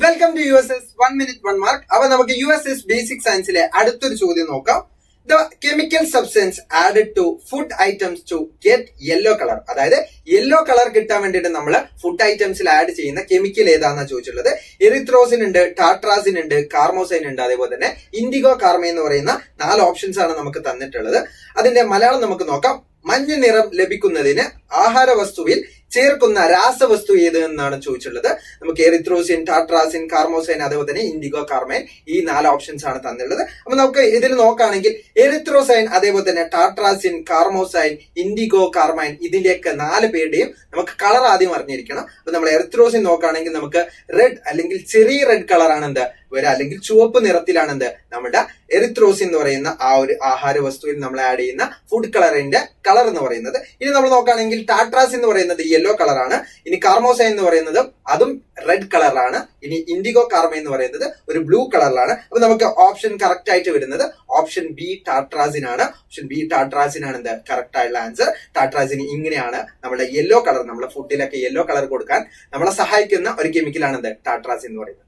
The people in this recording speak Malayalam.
Welcome to USS 1 Minute 1 Mark. അപ്പൊ നമുക്ക് USS ബേസിക് സയൻസിലെ അടുത്തൊരു ചോദ്യം നോക്കാം. The chemical substance added to food items to get yellow colour. അതായത് യെല്ലോ കളർ കിട്ടാൻ വേണ്ടിയിട്ട് നമ്മൾ ഫുഡ് ഐറ്റംസിൽ ആഡ് ചെയ്യുന്ന കെമിക്കൽ ഏതാണെന്നാണ് ചോദിച്ചിട്ടുള്ളത്. എറിത്രോസിൻ ഉണ്ട്, ടാട്രാസിൻ ഉണ്ട്, കാർമോസൈൻ ഉണ്ട്, അതേപോലെ തന്നെ ഇൻഡിഗോ കാർമ എന്ന് പറയുന്ന 4 ഓപ്ഷൻസ് ആണ് നമുക്ക് തന്നിട്ടുള്ളത്. അതിന്റെ മലയാളം നമുക്ക് നോക്കാം. മഞ്ഞ നിറം ലഭിക്കുന്നതിന് ആഹാര വസ്തുവിൽ ചേർക്കുന്ന രാസവസ്തു ഏത് എന്നാണ് ചോദിച്ചിട്ടുള്ളത്. നമുക്ക് എറിത്രോസിൻ, ടാട്രാസിൻ, കാർമോസൈൻ, അതേപോലെ തന്നെ ഇൻഡിഗോ കാർമൈൻ, ഈ 4 ഓപ്ഷൻസ് ആണ് തന്നിട്ടുള്ളത്. അപ്പൊ നമുക്ക് ഇതിൽ നോക്കുകയാണെങ്കിൽ എറിത്രോസൈൻ, അതേപോലെ തന്നെ ടാട്രാസിൻ, കാർമോസൈൻ, ഇൻഡിഗോ കാർമൈൻ, ഇതിന്റെയൊക്കെ 4 പേരുടെയും നമുക്ക് കളർ ആദ്യം അറിഞ്ഞിരിക്കണം. അപ്പൊ നമ്മൾ എറിത്രോസിൻ നോക്കുകയാണെങ്കിൽ നമുക്ക് റെഡ് അല്ലെങ്കിൽ ചെറിയ റെഡ് കളറാണ് എന്ത് വരിക, അല്ലെങ്കിൽ ചുവപ്പ് നിറത്തിലാണ് എന്ത് നമ്മുടെ എറിത്രോസിൻ എന്ന് പറയുന്ന ആ ഒരു ആഹാര വസ്തുവിൽ നമ്മൾ ആഡ് ചെയ്യുന്ന ഫുഡ് കളറിന്റെ കളർ എന്ന് പറയുന്നത്. ഇനി നമ്മൾ നോക്കുകയാണെങ്കിൽ ടാട്രാസിൻ എന്ന് പറയുന്നത് യെല്ലോ കളറാണ്. ഇനി കാർമോസൈൻ എന്ന് പറയുന്നത് അതും റെഡ് കളറിലാണ്. ഇനി ഇൻഡിഗോ കാർമ എന്ന് പറയുന്നത് ഒരു ബ്ലൂ കളറിലാണ്. അപ്പൊ നമുക്ക് ഓപ്ഷൻ കറക്റ്റ് ആയിട്ട് വരുന്നത് ഓപ്ഷൻ ബി ടാട്രാസിൻ ആണ്. ഓപ്ഷൻ ബി ടാട്രാസിൻ ആണ് എന്ത് കറക്റ്റ് ആയിട്ടുള്ള ആൻസർ. ടാട്രാസിൻ ഇങ്ങനെയാണ് നമ്മുടെ യെല്ലോ കളർ, നമ്മുടെ ഫുഡിലൊക്കെ യെല്ലോ കളർ കൊടുക്കാൻ നമ്മളെ സഹായിക്കുന്ന ഒരു കെമിക്കലാണ് എന്ത് ടാട്രാസിൻ എന്ന് പറയുന്നത്.